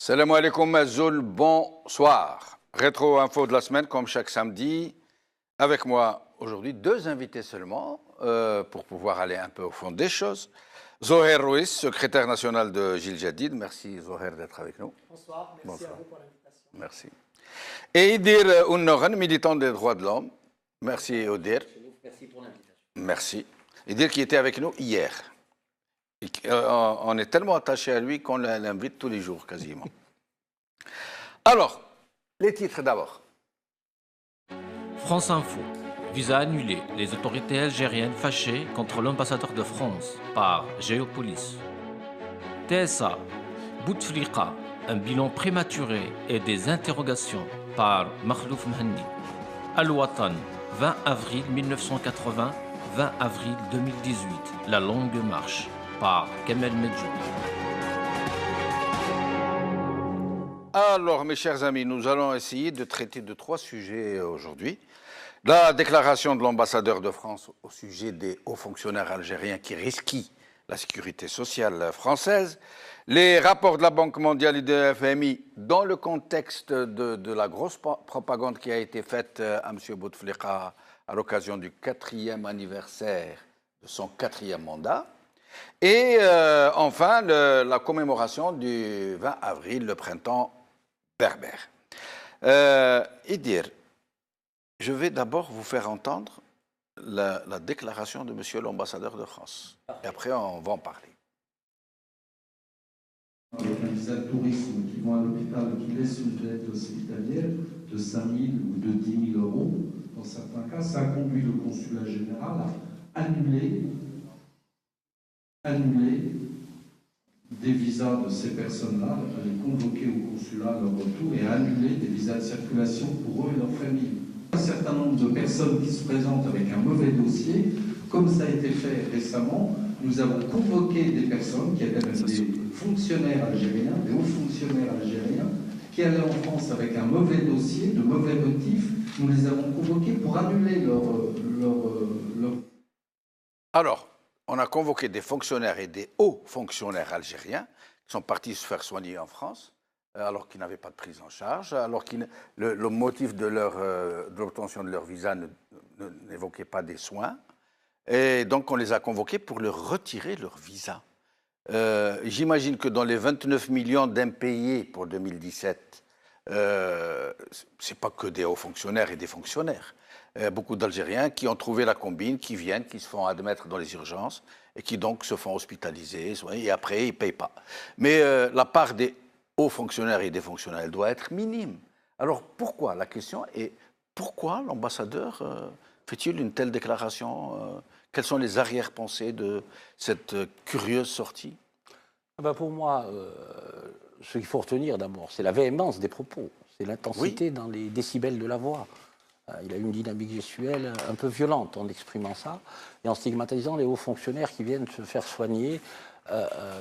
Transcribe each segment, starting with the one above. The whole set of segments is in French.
Salam alaikum Azoul, bonsoir. Rétro info de la semaine comme chaque samedi. Avec moi aujourd'hui deux invités seulement pour pouvoir aller un peu au fond des choses. Zoher Ruiz, secrétaire national de Gil Jadid. Merci Zoher d'être avec nous. Bonsoir, merci à vous pour l'invitation. Merci. Et Idir Unnoran, militant des droits de l'homme. Merci Idir. Merci pour l'invitation. Merci. Idir qui était avec nous hier. On est tellement attaché à lui qu'on l'invite tous les jours quasiment. Alors, les titres d'abord. France Info. Visa annulé. Les autorités algériennes fâchées contre l'ambassadeur de France par Géopolis. TSA. Bouteflika. Un bilan prématuré et des interrogations par Makhlouf Mhanni. Al-Watan. 20 avril 1980, 20 avril 2018. La longue marche par Kamel Medjoub. Alors, mes chers amis, nous allons essayer de traiter de trois sujets aujourd'hui. La déclaration de l'ambassadeur de France au sujet des hauts fonctionnaires algériens qui risquent la sécurité sociale française, les rapports de la Banque mondiale et de FMI dans le contexte de la grosse propagande qui a été faite à M. Bouteflika à l'occasion du 4e anniversaire de son 4e mandat, et enfin la commémoration du 20 avril, le printemps berbère. Idir, je vais d'abord vous faire entendre la déclaration de M. l'ambassadeur de France. Et après, on va en parler. Avec un visa de tourisme qui vont à l'hôpital, qui laissent une aide hospitalière de 5 000 ou de 10 000 euros, dans certains cas, ça a conduit le consulat général à annuler des visas de ces personnes-là, à les convoquer au consulat à leur retour et à annuler des visas de circulation pour eux et leurs familles. Un certain nombre de personnes qui se présentent avec un mauvais dossier, comme ça a été fait récemment, nous avons convoqué des personnes qui étaient des fonctionnaires algériens, des hauts fonctionnaires algériens, qui allaient en France avec un mauvais dossier, de mauvais motifs. Nous les avons convoqués pour annuler leur... Alors, on a convoqué des fonctionnaires et des hauts fonctionnaires algériens qui sont partis se faire soigner en France, alors qu'ils n'avaient pas de prise en charge, alors que le motif de l'obtention de leur visa n'évoquait pas des soins. Et donc, on les a convoqués pour leur retirer leur visa. J'imagine que dans les 29 millions d'impayés pour 2017, ce n'est pas que des hauts fonctionnaires et des fonctionnaires. Beaucoup d'Algériens qui ont trouvé la combine, qui viennent, qui se font admettre dans les urgences et qui donc se font hospitaliser et après, ils ne payent pas. Mais la part des hauts fonctionnaires et des fonctionnaires, elle doit être minime. Alors pourquoi? La question est pourquoi l'ambassadeur fait-il une telle déclaration? Quelles sont les arrière-pensées de cette curieuse sortie? Pour moi, ce qu'il faut retenir d'abord, c'est la véhémence des propos, c'est l'intensité dans les décibels de la voix. Il a eu une dynamique gestuelle un peu violente en exprimant ça et en stigmatisant les hauts fonctionnaires qui viennent se faire soigner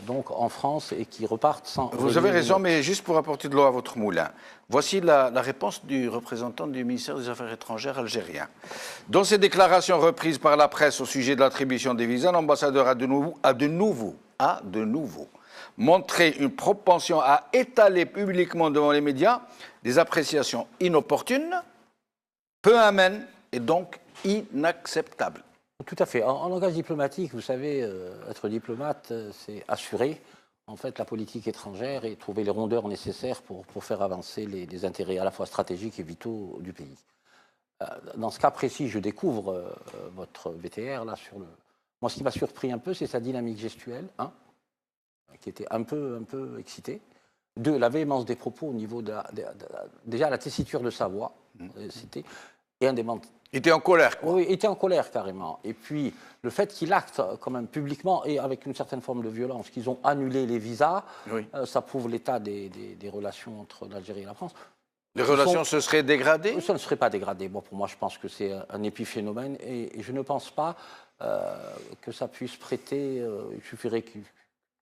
donc en France et qui repartent sans... Vous avez raison, mais juste pour apporter de l'eau à votre moulin, voici la réponse du représentant du ministère des Affaires étrangères algérien. Dans ses déclarations reprises par la presse au sujet de l'attribution des visas, l'ambassadeur a de nouveau montré une propension à étaler publiquement devant les médias des appréciations inopportunes, peu amènes et donc inacceptables. Tout à fait. En langage diplomatique, vous savez, être diplomate, c'est assurer en fait la politique étrangère et trouver les rondeurs nécessaires pour faire avancer les intérêts à la fois stratégiques et vitaux du pays. Dans ce cas précis, je découvre votre VTR là sur le. Moi, ce qui m'a surpris un peu, c'est sa dynamique gestuelle, qui était un peu excitée. Deux, la véhémence des propos au niveau déjà la tessiture de sa voix, et un des Il était en colère, quoi. Oui, il était en colère carrément. Et puis, le fait qu'il acte quand même publiquement et avec une certaine forme de violence, qu'ils ont annulé les visas, ça prouve l'état des relations entre l'Algérie et la France. Les relations se seraient dégradées? Ça ne serait pas dégradé. Bon, pour moi, je pense que c'est un épiphénomène et je ne pense pas que ça puisse prêter. Il suffirait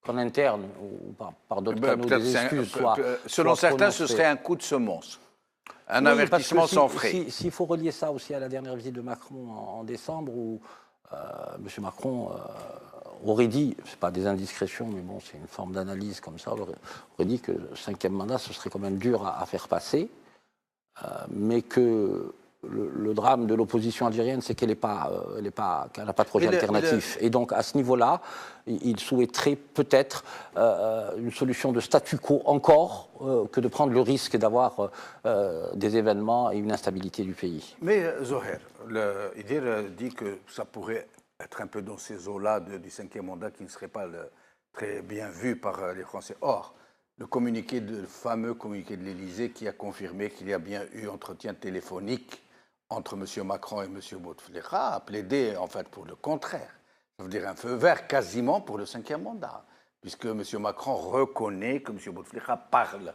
qu'en interne ou par d'autres canaux des excuses soient... Selon certains, ce serait un coup de semonce. Un avertissement sans frais. S'il faut relier ça aussi à la dernière visite de Macron en décembre, où M. Macron, aurait dit, ce n'est pas des indiscrétions, mais bon, c'est une forme d'analyse comme ça, aurait dit que le 5e mandat, ce serait quand même dur à faire passer, mais que le drame de l'opposition algérienne, c'est qu'elle n'a pas de projet alternatif. Et donc, à ce niveau-là, il souhaiterait peut-être une solution de statu quo encore que de prendre le risque d'avoir des événements et une instabilité du pays. Mais Zoher, Idir dit que ça pourrait être un peu dans ces eaux-là du 5e mandat qui ne serait pas très bien vu par les Français. Or, le fameux communiqué de l'Élysée qui a confirmé qu'il y a bien eu entretien téléphonique entre M. Macron et M. Bouteflika a plaidé en fait pour le contraire. Ça veut dire un feu vert quasiment pour le 5e mandat, puisque M. Macron reconnaît que M. Bouteflika parle.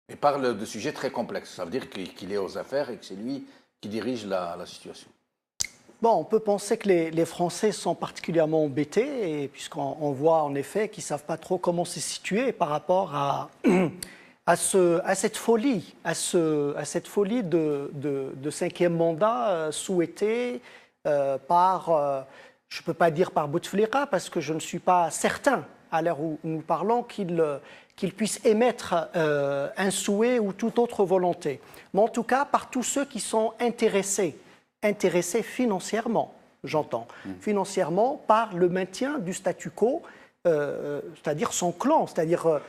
Et parle de sujets très complexes. Ça veut dire qu'il est aux affaires et que c'est lui qui dirige la situation. Bon, on peut penser que les Français sont particulièrement embêtés, puisqu'on voit en effet qu'ils ne savent pas trop comment se situer par rapport à cette folie, de 5e mandat souhaité par, je ne peux pas dire par Bouteflika, parce que je ne suis pas certain, à l'heure où nous parlons, qu'il puisse émettre un souhait ou toute autre volonté. Mais en tout cas, par tous ceux qui sont intéressés financièrement, j'entends, financièrement par le maintien du statu quo, c'est-à-dire son clan, c'est-à-dire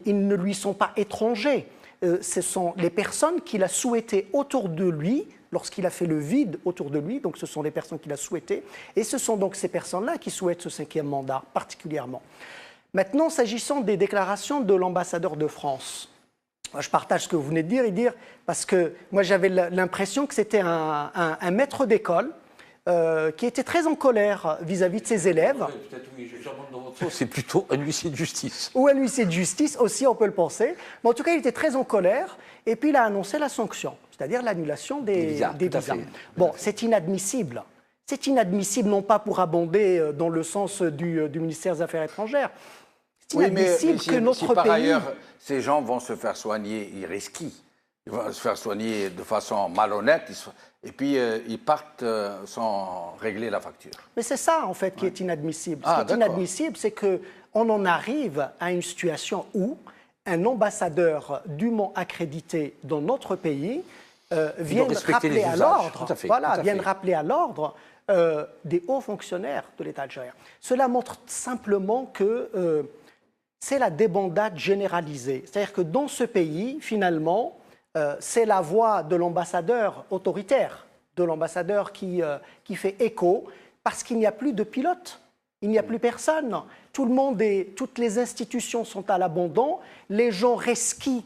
ils ne lui sont pas étrangers. Ce sont les personnes qu'il a souhaitées autour de lui, lorsqu'il a fait le vide autour de lui, donc ce sont les personnes qu'il a souhaitées, et ce sont donc ces personnes-là qui souhaitent ce 5e mandat particulièrement. Maintenant, s'agissant des déclarations de l'ambassadeur de France, je partage ce que vous venez de dire, parce que moi j'avais l'impression que c'était un maître d'école qui était très en colère vis-à-vis de ses élèves. Peut-être oui, c'est plutôt un huissier de justice. Ou un huissier de justice aussi, on peut le penser. Mais en tout cas, il était très en colère et puis il a annoncé la sanction, c'est-à-dire l'annulation des visas. Bon, c'est inadmissible. C'est inadmissible, non pas pour abonder dans le sens du ministère des Affaires étrangères. C'est inadmissible que notre pays... par ailleurs, ces gens vont se faire soigner, ils risquent. Ils vont se faire soigner de façon malhonnête, et puis ils partent sans régler la facture. Mais c'est ça, en fait, qui est inadmissible. Ce qui est inadmissible, c'est qu'on en arrive à une situation où un ambassadeur dûment accrédité dans notre pays vienne rappeler à l'ordre, vienne rappeler à l'ordre des hauts fonctionnaires de l'État algérien. Cela montre simplement que c'est la débandade généralisée. C'est-à-dire que dans ce pays, finalement, c'est la voix de l'ambassadeur autoritaire, de l'ambassadeur qui fait écho, parce qu'il n'y a plus de pilote, il n'y a plus personne. Tout le monde toutes les institutions sont à l'abandon, les gens resquient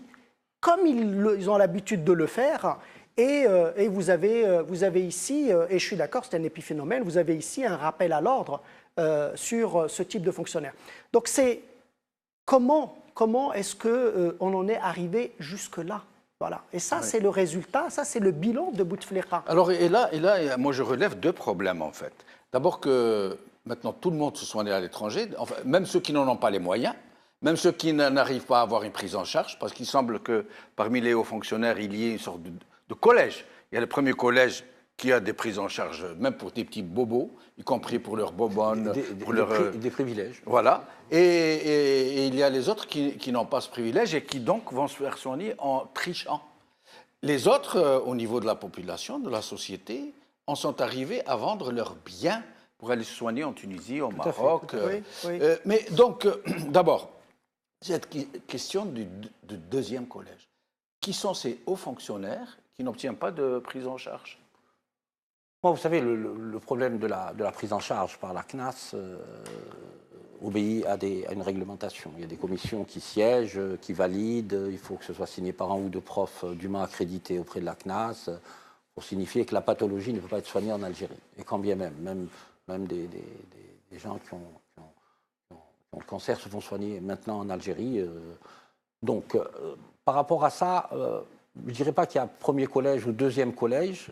comme ils ont l'habitude de le faire, et vous avez ici, et je suis d'accord, c'est un épiphénomène, vous avez ici un rappel à l'ordre sur ce type de fonctionnaire. Donc c'est comment est-ce qu'on en est arrivé jusque-là? Voilà. Et ça, c'est le résultat, ça, c'est le bilan de Bouteflika. Alors, et là, moi, je relève 2 problèmes, en fait. D'abord que maintenant, tout le monde se soigne à l'étranger, enfin, même ceux qui n'en ont pas les moyens, même ceux qui n'arrivent pas à avoir une prise en charge, parce qu'il semble que parmi les hauts fonctionnaires, il y ait une sorte de collège. Il y a le premier collège qui a des prises en charge, même pour des petits bobos, y compris pour leurs bonbonnes, des privilèges. Voilà. Et il y a les autres qui n'ont pas ce privilège et qui donc vont se faire soigner en trichant. Les autres, au niveau de la population, de la société, en sont arrivés à vendre leurs biens pour aller se soigner en Tunisie, au Maroc. Mais donc, d'abord, cette question du 2e collège. Qui sont ces hauts fonctionnaires qui n'obtiennent pas de prise en charge? Vous savez, le problème de la prise en charge par la CNAS obéit à une réglementation. Il y a des commissions qui siègent, qui valident. Il faut que ce soit signé par un ou 2 profs dûment accrédités auprès de la CNAS pour signifier que la pathologie ne peut pas être soignée en Algérie. Et quand bien même des gens qui ont le cancer se font soigner maintenant en Algérie. Donc, par rapport à ça, je ne dirais pas qu'il y a 1er collège ou 2e collège.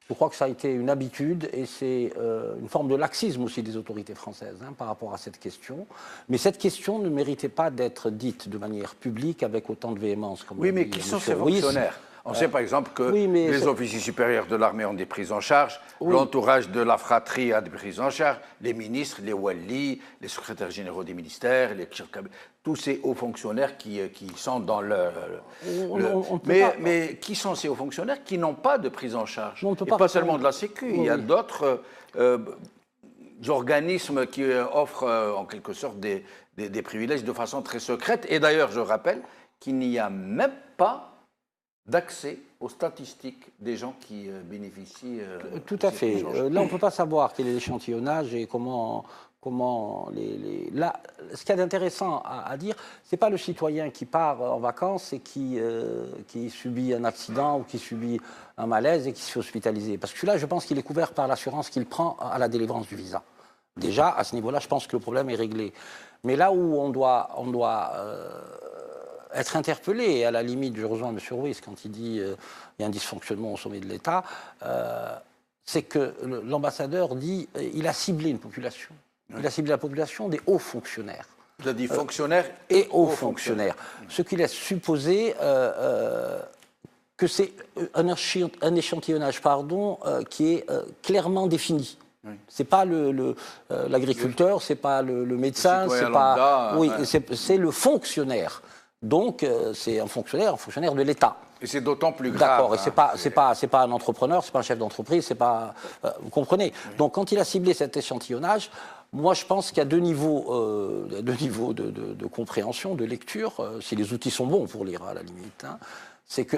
Je crois que ça a été une habitude et c'est une forme de laxisme aussi des autorités françaises par rapport à cette question. Mais cette question ne méritait pas d'être dite de manière publique avec autant de véhémence. Comme oui, mais qui sont ces fonctionnaires? On sait par exemple que les officiers supérieurs de l'armée ont des prises en charge, l'entourage de la fratrie a des prises en charge, les ministres, les wali, les secrétaires généraux des ministères, tous ces hauts fonctionnaires qui sont dans mais qui sont ces hauts fonctionnaires qui n'ont pas de prise en charge? Et pas seulement de la Sécu, il y a d'autres organismes qui offrent en quelque sorte des privilèges de façon très secrète. Et d'ailleurs, je rappelle qu'il n'y a même pas d'accès aux statistiques des gens qui bénéficient. Tout à fait. Là, on ne peut pas savoir quel est l'échantillonnage et comment Là, ce qu'il y a d'intéressant à dire, ce n'est pas le citoyen qui part en vacances et qui subit un accident ou qui subit un malaise et qui se fait hospitaliser. Parce que celui-là, je pense qu'il est couvert par l'assurance qu'il prend à la délivrance du visa. Déjà, à ce niveau-là, je pense que le problème est réglé. Mais là où on doit être interpellé, et à la limite, je rejoins M. Ruiz quand il dit qu'il y a un dysfonctionnement au sommet de l'État, c'est que l'ambassadeur dit qu'il a ciblé une population. Il a ciblé la population des hauts fonctionnaires. Vous avez dit fonctionnaires et hauts fonctionnaires. Ce qui laisse supposer que c'est un échantillonnage qui est clairement défini. Oui. Ce n'est pas l'agriculteur, ce n'est pas le médecin, c'est le fonctionnaire. Donc, c'est un fonctionnaire de l'État. Et c'est d'autant plus grave. D'accord, et c'est pas un entrepreneur, c'est pas un chef d'entreprise, c'est pas... vous comprenez? Oui. Donc, quand il a ciblé cet échantillonnage, moi, je pense qu'il y a deux niveaux de compréhension, de lecture, si les outils sont bons pour lire, à la limite. Hein. C'est que,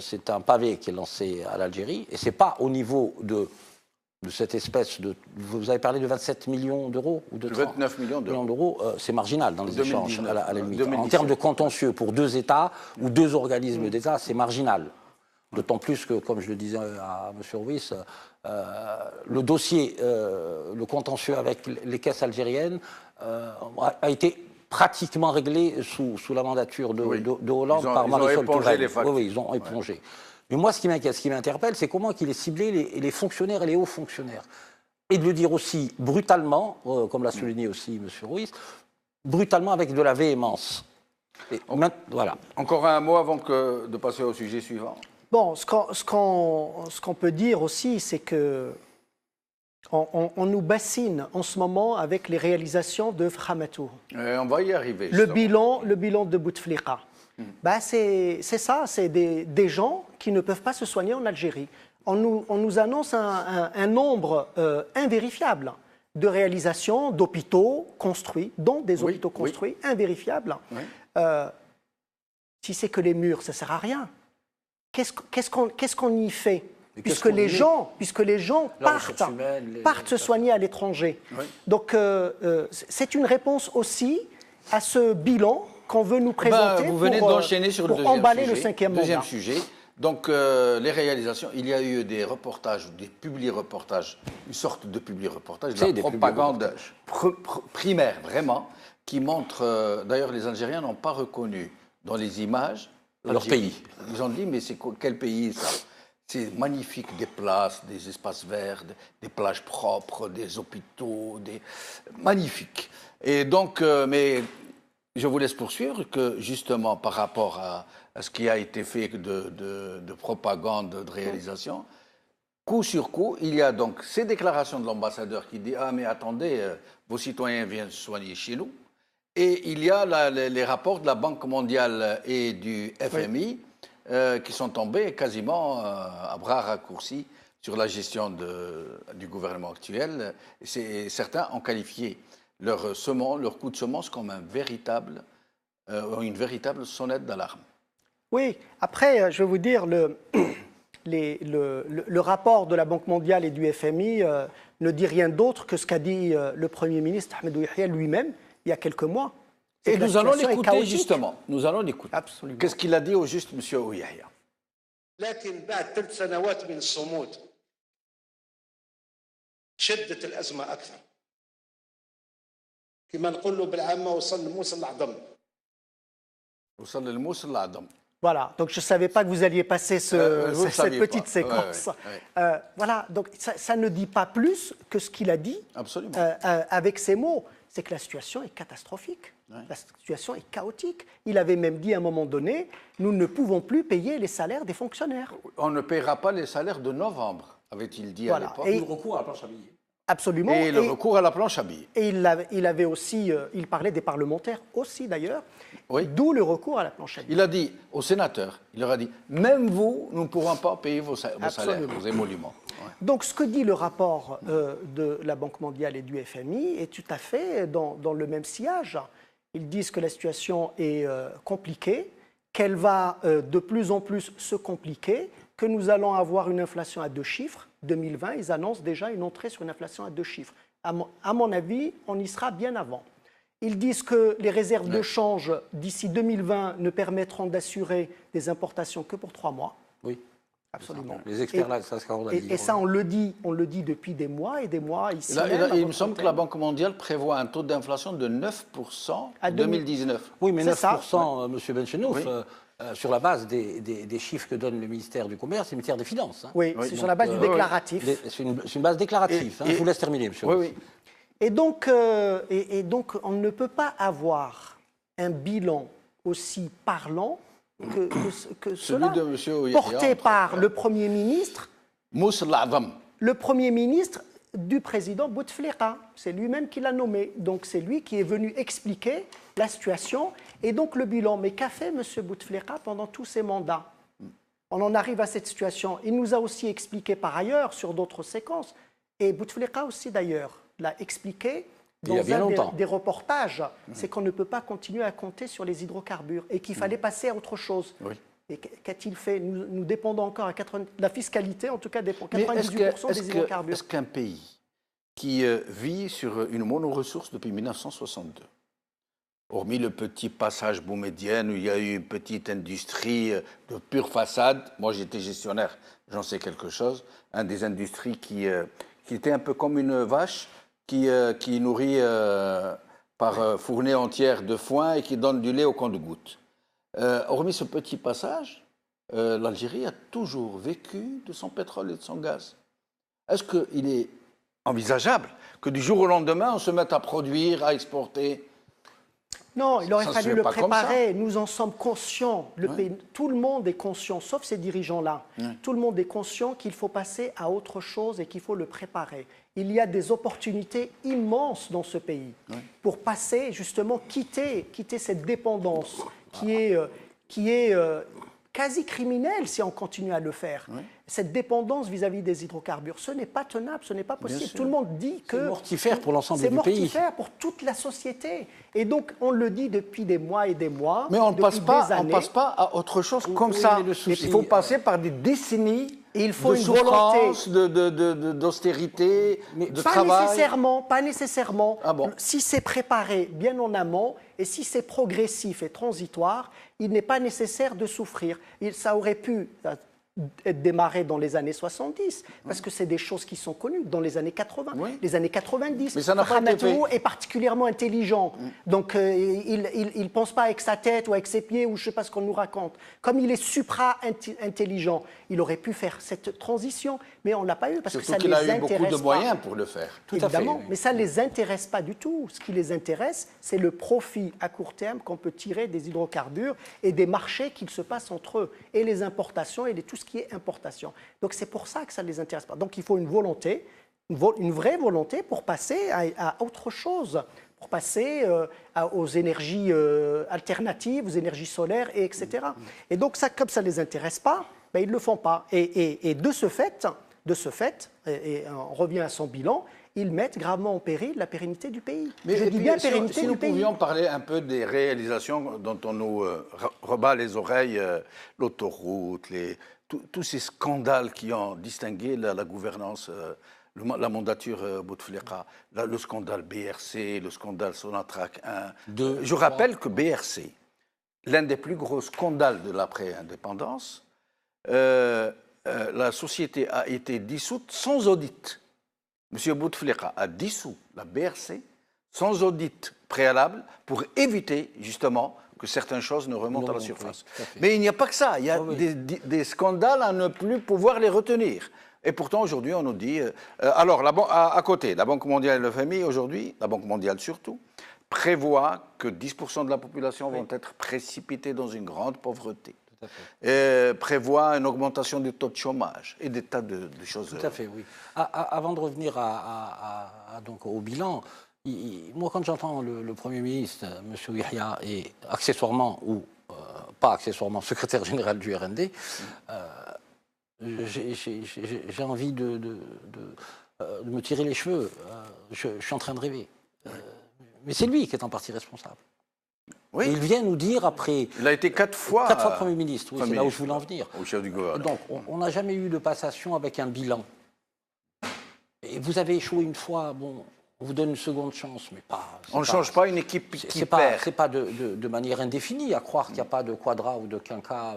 c'est un pavé qui est lancé à l'Algérie, et c'est pas au niveau de cette espèce de... Vous avez parlé de 27 millions d'euros ou de 29 millions d'euros. C'est marginal dans les échanges, à la limite. En termes de contentieux, pour deux États ou deux organismes d'État, c'est marginal. D'autant plus que, comme je le disais à M. Ruiz, le dossier, le contentieux avec les caisses algériennes a été pratiquement réglé sous la mandature de Hollande par Marisol Touraine. Oui, ils ont épongé. Ouais. Mais moi, ce qui m'inquiète, ce qui m'interpelle, c'est comment il est ciblé les fonctionnaires et les hauts fonctionnaires. Et de le dire aussi brutalement, comme l'a souligné aussi M. Ruiz, brutalement avec de la véhémence. Voilà. Encore un mot avant de passer au sujet suivant. Bon, ce qu'on peut dire aussi, c'est que on nous bassine en ce moment avec les réalisations de Hamatour. On va y arriver. Le bilan de Bouteflika. C'est ça, c'est des gens qui ne peuvent pas se soigner en Algérie. On nous annonce un nombre invérifiable de réalisations d'hôpitaux construits, dont des hôpitaux construits, invérifiables. Oui. Si c'est que les murs, ça ne sert à rien. Qu'est-ce qu'on y fait puisque les gens partent se soigner à l'étranger. Oui. Donc, c'est une réponse aussi à ce bilan qu'on veut nous présenter vous venez d'enchaîner sur le deuxième sujet. Donc, les réalisations, il y a eu des reportages, des publi-reportages, une sorte de publi-reportage, de la propagande primaire, vraiment, qui montre, d'ailleurs, les Algériens n'ont pas reconnu dans les images leur pays. Ils ont dit, mais c'est quel pays ça? C'est magnifique, des places, des espaces verts, des plages propres, des hôpitaux, magnifique. Et donc, mais je vous laisse poursuivre que justement par rapport à ce qui a été fait de propagande, de réalisation, coup sur coup, il y a donc ces déclarations de l'ambassadeur qui dit « Ah mais attendez, vos citoyens viennent se soigner chez nous ». Et il y a les rapports de la Banque mondiale et du FMI qui sont tombés quasiment à bras raccourcis sur la gestion du gouvernement actuel. Certains ont qualifié leur coup de semence comme une véritable sonnette d'alarme. Oui, après, je vais vous dire, le rapport de la Banque mondiale et du FMI ne dit rien d'autre que ce qu'a dit le Premier ministre Ahmed Yahya lui-même il y a quelques mois. Et nous allons l'écouter justement. Nous allons l'écouter. Absolument. Qu'est-ce qu'il a dit au juste, M. Yahya? لكن بعد 3 سنوات من الصمود شدت الأزمة أكثر. كما نقول له بالعامة وصل الموصل العظم. وصل الموصل العظم. Voilà, donc je ne savais pas que vous alliez passer cette petite séquence. Voilà, donc ça ne dit pas plus que ce qu'il a dit avec ces mots. c'est que la situation est catastrophique. Ouais. La situation est chaotique. Il avait même dit à un moment donné, nous ne pouvons plus payer les salaires des fonctionnaires. On ne paiera pas les salaires de novembre, avait-il dit à l'époque. Et le recours à la planche à billets. Absolument. Et le recours à la planche à billets. Et il avait aussi, il parlait des parlementaires aussi d'ailleurs, oui. D'où le recours à la planche à billets. Il a dit aux sénateurs, il leur a dit, même vous, nous ne pourrons pas payer vos salaires, vos émoluments. Ouais. Donc ce que dit le rapport de la Banque mondiale et du FMI est tout à fait dans le même sillage. Ils disent que la situation est compliquée, qu'elle va de plus en plus se compliquer, que nous allons avoir une inflation à 2 chiffres. 2020, ils annoncent déjà une entrée sur une inflation à 2 chiffres. À mon avis, on y sera bien avant. Ils disent que les réserves de change d'ici 2020 ne permettront d'assurer des importations que pour 3 mois. Oui. Absolument. Les experts là, ça et ça, on le dit depuis des mois et des mois ici. Il me semble que la Banque mondiale prévoit un taux d'inflation de 9% en 2019. Oui, mais 9%, M. Benchenouf, oui. Sur la base des chiffres que donne le ministère du Commerce et le ministère des Finances. Hein. Oui, c'est sur la base du déclaratif. C'est une base déclarative. Je vous laisse terminer, monsieur. Oui. Et donc, on ne peut pas avoir un bilan aussi parlant que cela, porté par le Premier ministre, le Premier ministre du président Bouteflika. C'est lui-même qui l'a nommé. Donc c'est lui qui est venu expliquer la situation et donc le bilan. Mais qu'a fait M. Bouteflika pendant tous ses mandats? On en arrive à cette situation. Il nous a aussi expliqué par ailleurs sur d'autres séquences, et Bouteflika aussi d'ailleurs l'a expliqué dans des reportages, c'est qu'on ne peut pas continuer à compter sur les hydrocarbures et qu'il fallait passer à autre chose. Oui. Et qu'a-t-il fait? Nous dépendons encore à 80%, la fiscalité en tout cas dépend 98% des hydrocarbures. Est-ce qu'un pays qui vit sur une monoressource depuis 1962, hormis le petit passage Boumedienne où il y a eu une petite industrie de pure façade, moi j'étais gestionnaire, j'en sais quelque chose, des industries qui était un peu comme une vache qui nourrit par fournée entière de foin et qui donne du lait au compte-gouttes. Hormis ce petit passage, l'Algérie a toujours vécu de son pétrole et de son gaz. Est-ce qu'il est envisageable que du jour au lendemain, on se mette à produire, à exporter? Non, il aurait fallu le préparer. Nous en sommes conscients. Tout le monde est conscient, sauf ces dirigeants-là. Tout le monde est conscient qu'il faut passer à autre chose et qu'il faut le préparer. Il y a des opportunités immenses dans ce pays pour passer, justement, quitter cette dépendance qui est quasi criminelle si on continue à le faire. Cette dépendance vis-à-vis des hydrocarbures, ce n'est pas tenable, ce n'est pas possible. Tout le monde dit que... C'est mortifère pour l'ensemble du pays. C'est mortifère pour toute la société. Et donc, on le dit depuis des mois et des mois. Mais on ne passe pas à autre chose comme ça. Il faut passer par des décennies de souffrance, d'austérité, de travail. Pas nécessairement. Ah bon. Si c'est préparé bien en amont et si c'est progressif et transitoire, il n'est pas nécessaire de souffrir. Ça aurait pu être démarré dans les années 70, parce que c'est des choses qui sont connues dans les années 80, les années 90. Mais ça n'a pas été fait. Est particulièrement intelligent, donc il ne pense pas avec sa tête ou avec ses pieds ou je ne sais pas ce qu'on nous raconte. Comme il est supra-intelligent, il aurait pu faire cette transition, mais on ne l'a pas eu parce surtout que ça ne les intéresse pas. Surtout qu'il a eu beaucoup de moyens pour le faire. Tout évidemment, à fait. Mais ça ne les intéresse pas du tout. Ce qui les intéresse, c'est le profit à court terme qu'on peut tirer des hydrocarbures et des marchés qu'il se passe entre eux, et les importations et tout ce qui est importation. Donc c'est pour ça que ça ne les intéresse pas. Donc il faut une volonté, une vraie volonté pour passer à autre chose, pour passer aux énergies alternatives, aux énergies solaires, etc. Et donc ça, comme ça ne les intéresse pas, ben, ils ne le font pas. Et de ce fait, et on revient à son bilan, ils mettent gravement en péril la pérennité du pays. Mais je dis bien pérennité du pays. Si nous pouvions parler un peu des réalisations dont on nous rebat les oreilles, l'autoroute, tous ces scandales qui ont distingué la gouvernance, la mandature Bouteflika, le scandale BRC, le scandale Sonatrach 1. Je rappelle que BRC, l'un des plus gros scandales de l'après-indépendance, la société a été dissoute sans audit. M. Bouteflika a dissous la BRC sans audit préalable pour éviter justement que certaines choses ne remontent à la surface. Mais il n'y a pas que ça, il y a des scandales à ne plus pouvoir les retenir. Et pourtant, aujourd'hui, on nous dit... alors, à côté, la Banque mondiale et le FMI, aujourd'hui, la Banque mondiale surtout, prévoit que 10% de la population vont être précipités dans une grande pauvreté. Prévoit une augmentation du taux de chômage et des tas de choses. Tout à fait, oui. Avant de revenir donc au bilan, moi, quand j'entends le Premier ministre, M. Yahya, et accessoirement, ou pas accessoirement, secrétaire général du RND, j'ai envie de me tirer les cheveux. Je suis en train de rêver. Mais c'est lui qui est en partie responsable. Oui. Et il vient nous dire après... Il a été 4 fois Premier ministre, oui, c'est là où je voulais en venir. Au chef du gouvernement. Donc, on n'a jamais eu de passation avec un bilan. Et vous avez échoué une fois, bon, on vous donne une seconde chance, mais pas... On ne change pas une équipe qui perd. C'est pas de manière indéfinie, à croire qu'il n'y a pas de quadra ou de quinca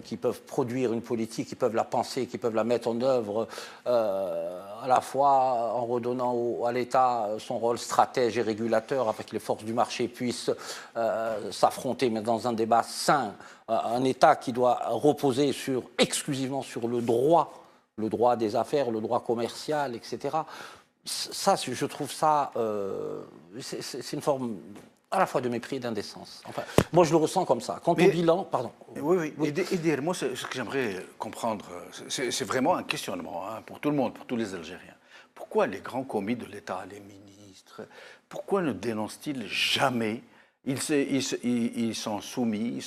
qui peuvent produire une politique, qui peuvent la penser, qui peuvent la mettre en œuvre, à la fois en redonnant à l'État son rôle stratège et régulateur, afin que les forces du marché puissent s'affronter, mais dans un débat sain, un État qui doit reposer exclusivement sur le droit des affaires, le droit commercial, etc. Ça, je trouve ça, c'est une forme à la fois de mépris et d'indécence. Enfin, moi, je le ressens comme ça. Quant au bilan, pardon. Oui. Et dire, moi, ce que j'aimerais comprendre, c'est vraiment un questionnement pour tout le monde, pour tous les Algériens. Pourquoi les grands commis de l'État, les ministres, pourquoi ne dénoncent-ils jamais? Ils sont soumis,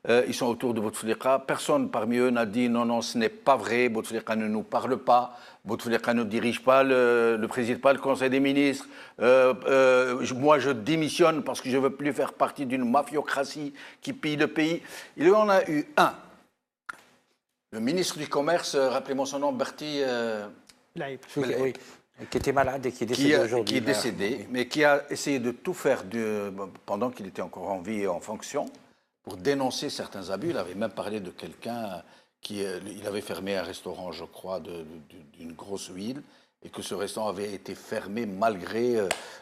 ils sont autour de Bouteflika. Personne parmi eux n'a dit non, ce n'est pas vrai, Bouteflika ne nous parle pas, Bouteflika ne dirige pas, ne préside pas le Conseil des ministres. Moi, je démissionne parce que je ne veux plus faire partie d'une mafiocratie qui pille le pays. Il y en a eu un. Le ministre du Commerce, rappelez-moi son nom, Berti Laïb. Oui. Qui était malade et qui est décédé aujourd'hui. Qui est décédé, mais qui a essayé de tout faire pendant qu'il était encore en vie et en fonction pour dénoncer certains abus. Il avait même parlé de quelqu'un il avait fermé un restaurant, je crois, d'une grosse ville, et que ce restaurant avait été fermé malgré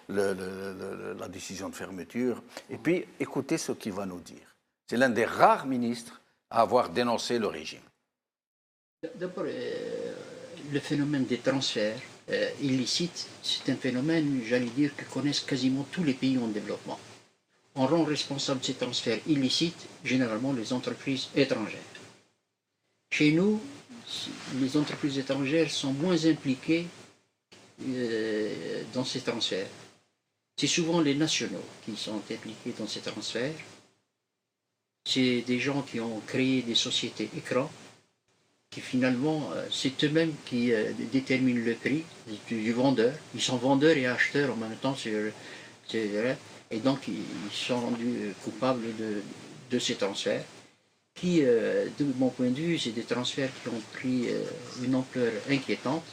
la décision de fermeture. Et puis, écoutez ce qu'il va nous dire. C'est l'un des rares ministres à avoir dénoncé le régime. D'abord, le phénomène des transferts illicites, c'est un phénomène, j'allais dire, que connaissent quasiment tous les pays en développement. On rend responsable de ces transferts illicites, généralement, les entreprises étrangères. Chez nous, les entreprises étrangères sont moins impliquées dans ces transferts. C'est souvent les nationaux qui sont impliqués dans ces transferts. C'est des gens qui ont créé des sociétés écrans, qui finalement, c'est eux-mêmes qui déterminent le prix du vendeur. Ils sont vendeurs et acheteurs en même temps, et donc ils sont rendus coupables de ces transferts, qui, de mon point de vue, c'est des transferts qui ont pris une ampleur inquiétante,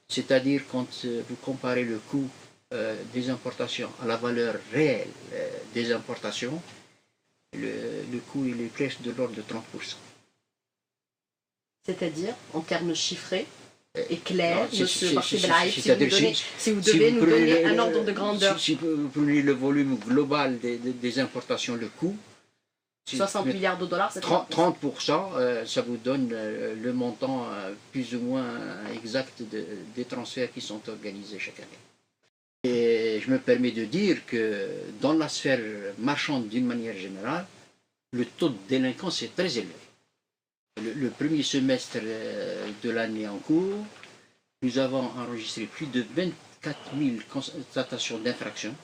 c'est-à-dire quand vous comparez le coût des importations à la valeur réelle des importations, le coût il est presque de l'ordre de 30%. C'est-à-dire, en termes chiffrés et clairs, M. Berti Laïb, si vous devez nous donner un ordre de grandeur. Si vous prenez le volume global des importations, le coût, 60 milliards de dollars, c'est 30%, ça vous donne le montant plus ou moins exact des transferts qui sont organisés chaque année. Et je me permets de dire que dans la sphère marchande d'une manière générale, le taux de délinquance est très élevé. Le premier semestre de l'année en cours, nous avons enregistré plus de 24 000 constatations d'infraction.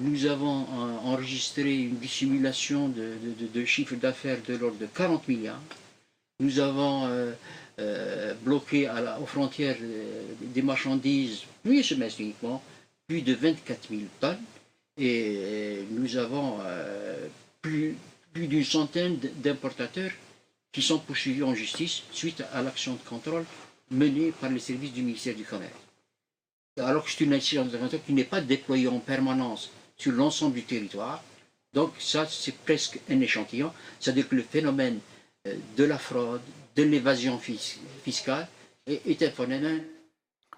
Nous avons enregistré une dissimulation de chiffre d'affaires de l'ordre de 40 milliards. Nous avons bloqué aux frontières des marchandises, premier semestre uniquement, plus de 24 000 tonnes. Et nous avons plus d'une centaine d'importateurs qui sont poursuivis en justice suite à l'action de contrôle menée par les services du ministère du Commerce. Alors que c'est une action de contrôle qui n'est pas déployée en permanence sur l'ensemble du territoire, donc ça c'est presque un échantillon, c'est-à-dire que le phénomène de la fraude, de l'évasion fiscale est un phénomène.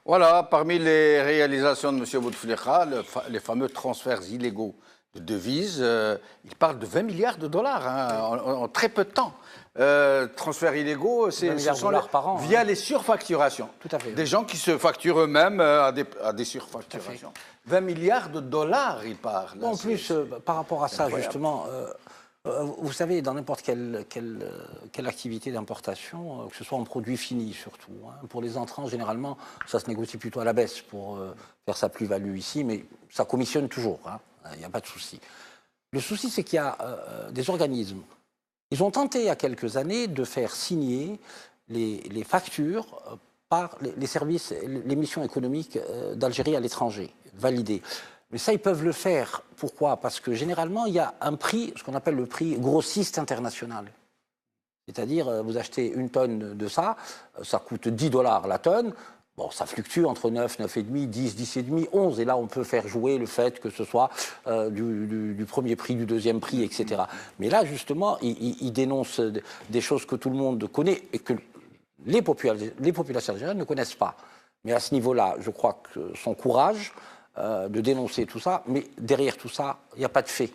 Voilà, parmi les réalisations de M. Bouteflika, les fameux transferts illégaux de devises. Il parle de 20 milliards de dollars en très peu de temps. Transferts illégaux, ce sont par an, via les surfacturations. Tout à fait. Des gens qui se facturent eux-mêmes à des surfacturations. 20 milliards de dollars, il parle. En plus, par rapport à ça, justement, vous savez, dans n'importe quelle activité d'importation, que ce soit en produits finis surtout, pour les entrants, généralement, ça se négocie plutôt à la baisse pour faire sa plus-value ici, mais ça commissionne toujours, il n'y a pas de souci. Le souci, c'est qu'il y a des organismes. Ils ont tenté il y a quelques années de faire signer les factures par les services, les missions économiques d'Algérie à l'étranger, validées. Mais ça, ils peuvent le faire. Pourquoi? Parce que généralement, il y a un prix, ce qu'on appelle le prix grossiste international. C'est-à-dire, vous achetez une tonne de ça, ça coûte 10 $ la tonne. Bon, ça fluctue entre 9, 9,5, 10, 10,5, 11. Et là, on peut faire jouer le fait que ce soit du premier prix, du deuxième prix, etc. Mais là, justement, il dénonce des choses que tout le monde connaît et que les populations algériennes ne connaissent pas. Mais à ce niveau-là, je crois que son courage de dénoncer tout ça, mais derrière tout ça, il n'y a pas de fait.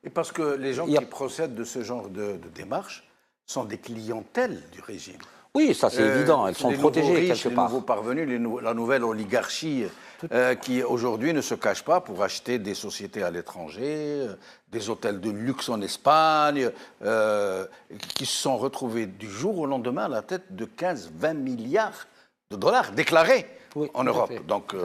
Et parce que les gens qui procèdent de ce genre de démarche sont des clientèles du régime. Oui, ça c'est évident, elles sont protégées quelque part. Les nouveaux parvenus, la nouvelle oligarchie qui aujourd'hui ne se cache pas pour acheter des sociétés à l'étranger, des hôtels de luxe en Espagne, qui se sont retrouvés du jour au lendemain à la tête de 15-20 milliards de dollars déclarés en Europe. Donc,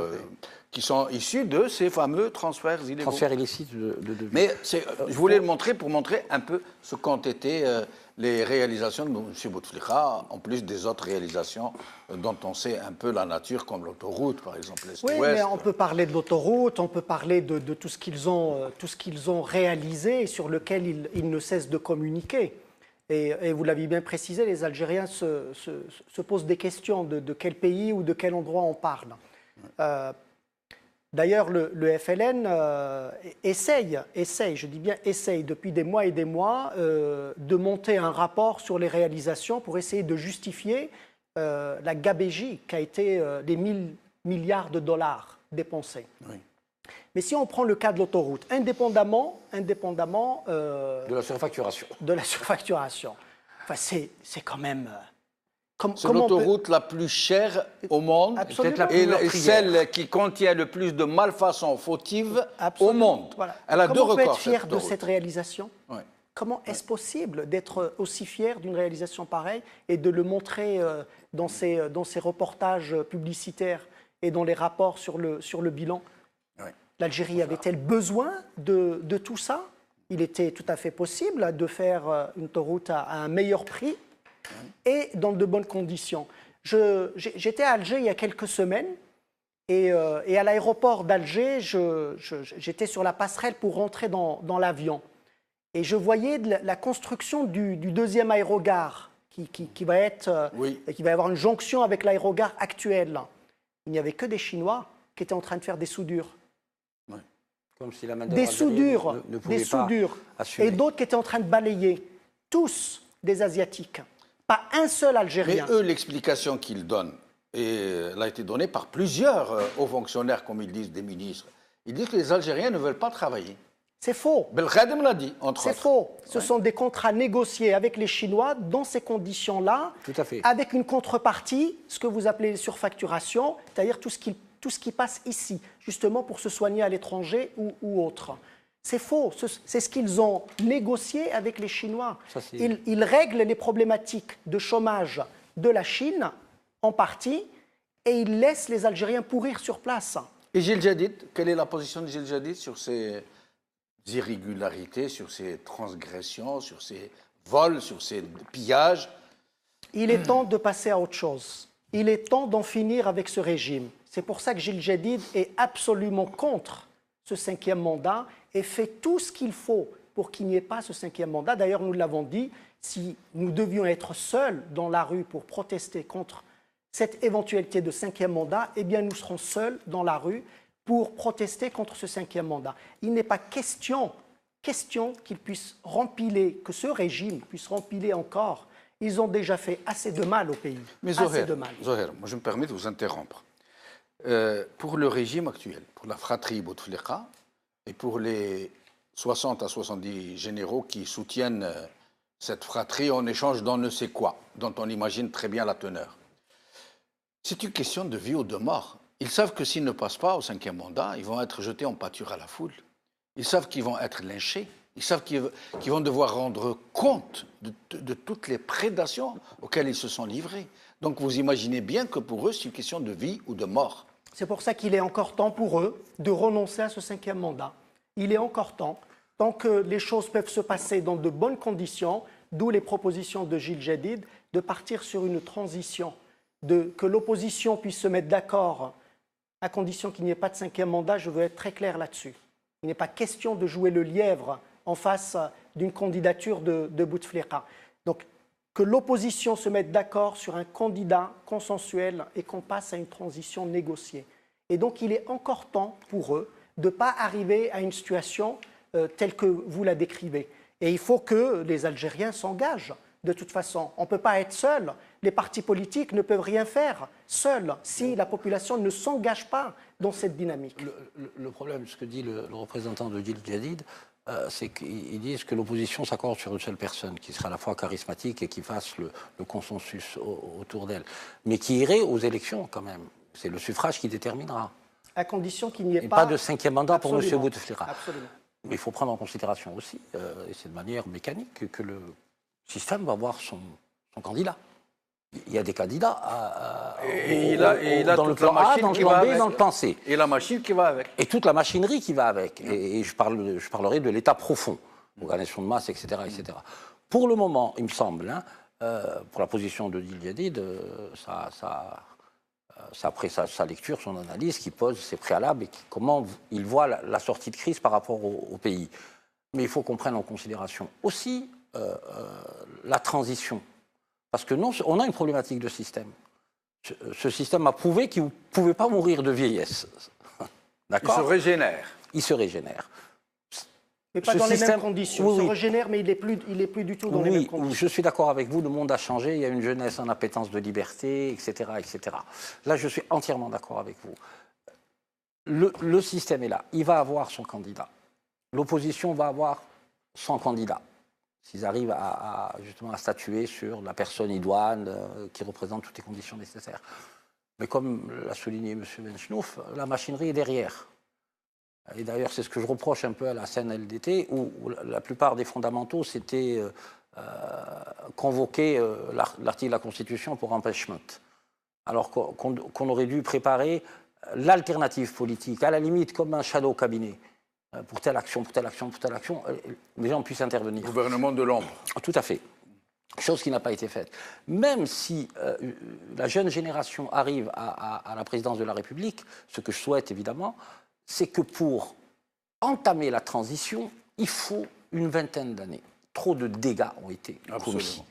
qui sont issus de ces fameux transferts illégaux. Transferts illicites de devises. Mais je voulais le montrer pour montrer un peu ce qu'ont été les réalisations de M. Bouteflika, en plus des autres réalisations dont on sait un peu la nature, comme l'autoroute, par exemple, l'Est-Ouest. Oui, mais on peut parler de l'autoroute, on peut parler de tout ce qu'ils ont réalisé et sur lequel ils ne cessent de communiquer. Et vous l'avez bien précisé, les Algériens se posent des questions de quel pays ou de quel endroit on parle. D'ailleurs, le FLN essaye, je dis bien essaye, depuis des mois et des mois, de monter un rapport sur les réalisations pour essayer de justifier la gabégie qu'a été les 1000 milliards de dollars dépensés. Oui. Mais si on prend le cas de l'autoroute, indépendamment de la surfacturation. De la surfacturation. Enfin, c'est quand même... C'est l'autoroute la plus chère au monde et celle qui contient le plus de malfaçons fautives au monde. Voilà. Elle a deux records. Comment on peut être fier de cette réalisation? Comment est-ce possible d'être aussi fier d'une réalisation pareille et de le montrer dans ces reportages publicitaires et dans les rapports sur le bilan? L'Algérie avait-elle besoin de tout ça? Il était tout à fait possible de faire une autoroute à un meilleur prix et dans de bonnes conditions. J'étais à Alger il y a quelques semaines et à l'aéroport d'Alger, j'étais sur la passerelle pour rentrer dans l'avion. Et je voyais la construction du deuxième aérogare qui va y avoir une jonction avec l'aérogare actuel. Il n'y avait que des Chinois qui étaient en train de faire des soudures. Comme si la des soudures, et d'autres qui étaient en train de balayer. Tous des Asiatiques. Pas un seul Algérien. Mais eux, l'explication qu'ils donnent, et elle a été donnée par plusieurs hauts fonctionnaires, comme ils disent, des ministres. Ils disent que les Algériens ne veulent pas travailler. C'est faux. Belkhadem l'a dit, entre autres. C'est faux. Ce sont des contrats négociés avec les Chinois dans ces conditions-là, avec une contrepartie, ce que vous appelez surfacturation, c'est-à-dire tout ce qui passe ici, justement pour se soigner à l'étranger ou autre. C'est faux, c'est ce qu'ils ont négocié avec les Chinois. Ils règlent les problématiques de chômage de la Chine, en partie, et ils laissent les Algériens pourrir sur place. Et Gilles Jadid, quelle est la position de Gilles Jadid sur ces irrégularités, sur ces transgressions, sur ces vols, sur ces pillages? Il est temps de passer à autre chose. Il est temps d'en finir avec ce régime. C'est pour ça que Gilles Jadid est absolument contre ce 5e mandat et fait tout ce qu'il faut pour qu'il n'y ait pas ce 5e mandat. D'ailleurs, nous l'avons dit, si nous devions être seuls dans la rue pour protester contre cette éventualité de 5e mandat, eh bien nous serons seuls dans la rue pour protester contre ce 5e mandat. Il n'est pas question qu'il puisse rempiler, que ce régime puisse rempiler encore. Ils ont déjà fait assez de mal au pays. Mais Zoher, moi je me permets de vous interrompre. Pour le régime actuel, pour la fratrie Bouteflika et pour les 60 à 70 généraux qui soutiennent cette fratrie en échange d'on ne sait quoi, dont on imagine très bien la teneur. C'est une question de vie ou de mort. Ils savent que s'ils ne passent pas au 5e mandat, ils vont être jetés en pâture à la foule. Ils savent qu'ils vont être lynchés. Ils savent qu'ils vont devoir rendre compte de toutes les prédations auxquelles ils se sont livrés. Donc vous imaginez bien que pour eux, c'est une question de vie ou de mort. C'est pour ça qu'il est encore temps pour eux de renoncer à ce 5e mandat. Il est encore temps, tant que les choses peuvent se passer dans de bonnes conditions, d'où les propositions de Gilles Jadid, de partir sur une transition, que l'opposition puisse se mettre d'accord, à condition qu'il n'y ait pas de 5e mandat. Je veux être très clair là-dessus. Il n'est pas question de jouer le lièvre en face d'une candidature de Bouteflika. Donc, que l'opposition se mette d'accord sur un candidat consensuel et qu'on passe à une transition négociée. Et donc, il est encore temps pour eux de ne pas arriver à une situation telle que vous la décrivez. Et il faut que les Algériens s'engagent. De toute façon, on ne peut pas être seul. Les partis politiques ne peuvent rien faire seuls si la population ne s'engage pas dans cette dynamique. Le problème, ce que dit le représentant de Gilles Jadid, c'est qu'ils disent que l'opposition s'accorde sur une seule personne, qui sera à la fois charismatique et qui fasse le consensus autour d'elle, mais qui irait aux élections quand même. C'est le suffrage qui déterminera. À condition qu'il n'y ait pas de 5e mandat pour M. Bouteflika. Absolument. Mais il faut prendre en considération aussi, et c'est de manière mécanique, que le système va voir son candidat. Il y a des candidats dans le plan A, dans le plan B, dans le plan C. Et la machine qui va avec. Et toute la machinerie qui va avec. Et je parlerai de l'état profond, organisation de masse, etc., etc. Pour le moment, il me semble, pour la position de Gilles Jadid, après sa lecture, son analyse, qui pose ses préalables et comment il voit la sortie de crise par rapport au pays. Mais il faut qu'on prenne en considération aussi la transition. Parce que non, on a une problématique de système. Ce système a prouvé qu'il ne pouvait pas mourir de vieillesse. D'accord ? Il se régénère. Il se régénère. Mais pas dans les mêmes conditions. Il se régénère, mais il n'est plus du tout dans les mêmes conditions. Je suis d'accord avec vous, le monde a changé, il y a une jeunesse en appétence de liberté, etc., etc. Là, je suis entièrement d'accord avec vous. Le système est là. Il va avoir son candidat. L'opposition va avoir son candidat. S'ils arrivent justement à statuer sur la personne idoine qui représente toutes les conditions nécessaires. Mais comme l'a souligné M. Benchnouf, la machinerie est derrière. Et d'ailleurs, c'est ce que je reproche un peu à la CNLDT, où la plupart des fondamentaux, c'était convoquer l'article de la Constitution pour empêchement. Alors qu'on aurait dû préparer l'alternative politique, à la limite comme un shadow cabinet. Pour telle action, pour telle action, pour telle action, les gens puissent intervenir. Gouvernement de l'ombre. Tout à fait. Chose qui n'a pas été faite. Même si la jeune génération arrive à la présidence de la République, ce que je souhaite évidemment, c'est que pour entamer la transition, il faut une vingtaine d'années. Trop de dégâts ont été commis.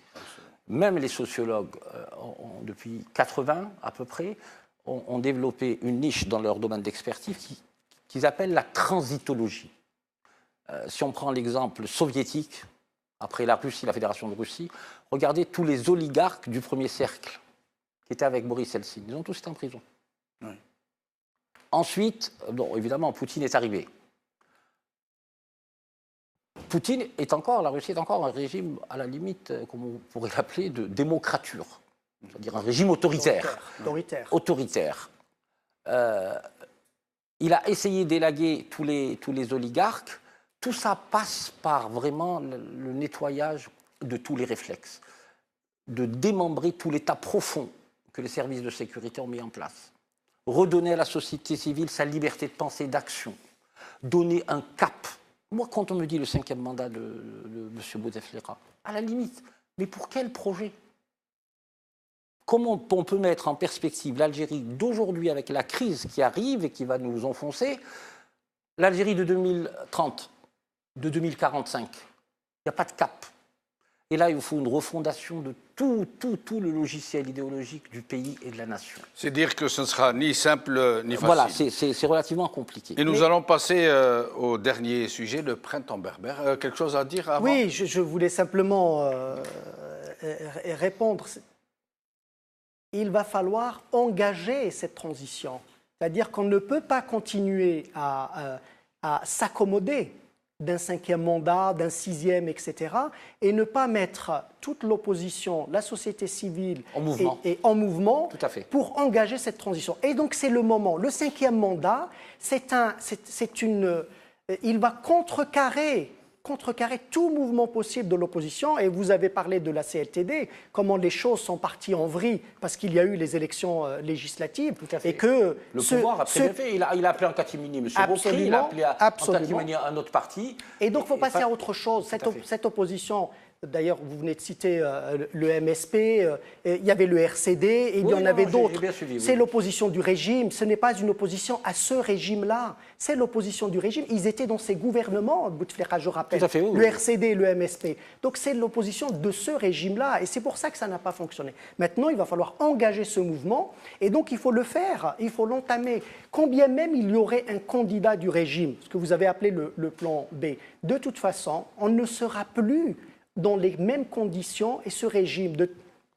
Même les sociologues, depuis 80 à peu près, ont développé une niche dans leur domaine d'expertise qu'ils appellent la transitologie. Si on prend l'exemple soviétique, après la Russie, la Fédération de Russie, regardez tous les oligarques du premier cercle qui étaient avec Boris Eltsine. Ils ont tous été en prison. Oui. Ensuite, bon, évidemment, Poutine est arrivé. Poutine est encore, la Russie est encore un régime, à la limite, comme on pourrait l'appeler, de démocrature. C'est-à-dire un régime autoritaire. Autoritaire. Il a essayé d'élaguer tous les oligarques. Tout ça passe par vraiment le nettoyage de tous les réflexes, de démembrer tout l'état profond que les services de sécurité ont mis en place, redonner à la société civile sa liberté de pensée, d'action, donner un cap. Moi, quand on me dit le 5e mandat de M. Bouteflika, à la limite, mais pour quel projet ? Comment on peut mettre en perspective l'Algérie d'aujourd'hui avec la crise qui arrive et qui va nous enfoncer, l'Algérie de 2030, de 2045 ? Il n'y a pas de cap. Et là, il faut une refondation de tout le logiciel idéologique du pays et de la nation. C'est dire que ce ne sera ni simple ni facile. Voilà, c'est relativement compliqué. Et nous allons passer au dernier sujet, le printemps berbère. Quelque chose à dire avant ? Oui, je voulais simplement répondre. Il va falloir engager cette transition. C'est-à-dire qu'on ne peut pas continuer à s'accommoder d'un 5e mandat, d'un 6e, etc. Et ne pas mettre toute l'opposition, la société civile et en mouvement pour engager cette transition. Et donc c'est le moment. Le 5e mandat, il va contrecarrer tout mouvement possible de l'opposition. Et vous avez parlé de la CLTD, comment les choses sont parties en vrille parce qu'il y a eu les élections législatives. Tout à fait. Et que le pouvoir a très bien fait. Il a appelé en catimini M. Bokri, il a appelé en catimini un autre parti. Et donc il faut passer à autre chose. Cette opposition... D'ailleurs, vous venez de citer le MSP, il y avait le RCD, et il y en avait d'autres. C'est l'opposition du régime, ce n'est pas une opposition à ce régime-là, c'est l'opposition du régime. Ils étaient dans ces gouvernements, Bouteflika, je rappelle, le RCD et le MSP. Donc c'est l'opposition de ce régime-là, et c'est pour ça que ça n'a pas fonctionné. Maintenant, il va falloir engager ce mouvement, et donc il faut le faire, il faut l'entamer. Combien même il y aurait un candidat du régime, ce que vous avez appelé le plan B, de toute façon, on ne sera plus dans les mêmes conditions, et ce régime,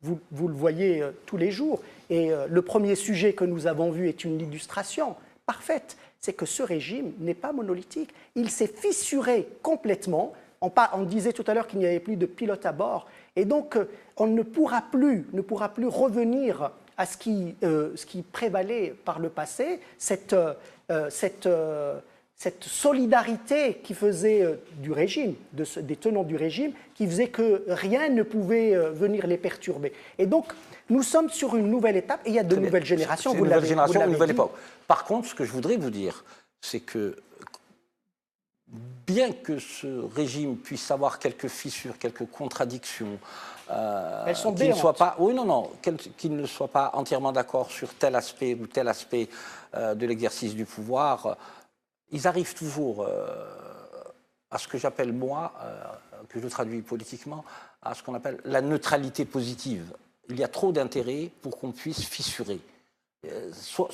vous le voyez tous les jours, et le premier sujet que nous avons vu est une illustration parfaite, c'est que ce régime n'est pas monolithique. Il s'est fissuré complètement. On disait tout à l'heure qu'il n'y avait plus de pilote à bord, et donc on ne pourra plus revenir à ce qui prévalait par le passé, cette solidarité qui faisait du régime, des tenants du régime, qui faisait que rien ne pouvait venir les perturber. Et donc, nous sommes sur une nouvelle étape, et il y a de nouvelles générations. C'est une nouvelle génération, une nouvelle époque. Par contre, ce que je voudrais vous dire, c'est que bien que ce régime puisse avoir quelques fissures, quelques contradictions, qu'il ne soit pas entièrement d'accord sur tel aspect ou tel aspect de l'exercice du pouvoir, ils arrivent toujours à ce que j'appelle, moi, que je traduis politiquement, à ce qu'on appelle la neutralité positive. Il y a trop d'intérêt pour qu'on puisse fissurer. Soit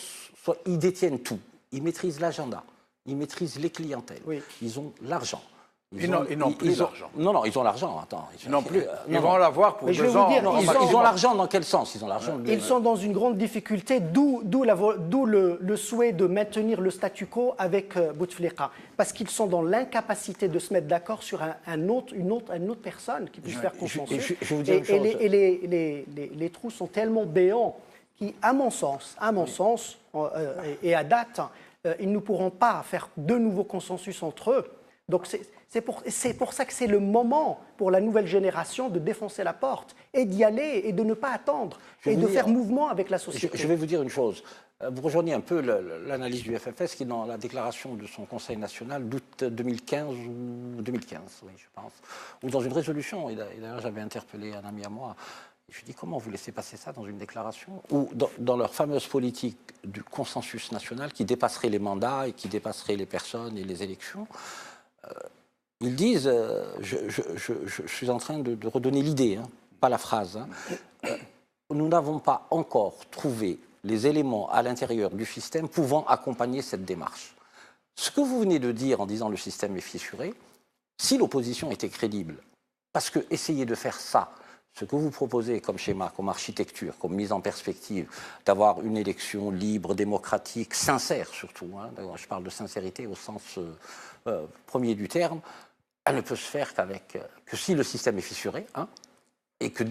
ils détiennent tout, ils maîtrisent l'agenda, ils maîtrisent les clientèles, ils ont l'argent. Ils n'ont plus l'argent. Non, ils ont l'argent, attends. Ils n'ont plus. Ils vont l'avoir pour 2 ans. Ils ont l'argent dans quel sens? Ils sont dans une grande difficulté, d'où le souhait de maintenir le statu quo avec Bouteflika. Parce qu'ils sont dans l'incapacité de se mettre d'accord sur une autre personne qui puisse faire consensus. Et les trous sont tellement béants qui, à mon sens, et à date, ils ne pourront pas faire de nouveaux consensus entre eux. Donc c'est pour ça que c'est le moment pour la nouvelle génération de défoncer la porte et d'y aller et de ne pas attendre et de faire mouvement avec la société. Je vais vous dire une chose. Vous rejoignez un peu l'analyse du FFS qui est dans la déclaration de son Conseil national d'août 2015 ou 2015, oui, je pense, ou dans une résolution. Et d'ailleurs, j'avais interpellé un ami à moi. Je lui ai dit, comment vous laissez passer ça dans une déclaration ou dans leur fameuse politique du consensus national qui dépasserait les mandats et qui dépasserait les personnes et les élections. Ils disent, je suis en train de redonner l'idée, pas la phrase, nous n'avons pas encore trouvé les éléments à l'intérieur du système pouvant accompagner cette démarche. Ce que vous venez de dire en disant le système est fissuré, si l'opposition était crédible, parce que essayer de faire ça, ce que vous proposez comme schéma, comme architecture, comme mise en perspective, d'avoir une élection libre, démocratique, sincère surtout, je parle de sincérité au sens premier du terme, elle ne peut se faire que si le système est fissuré, et que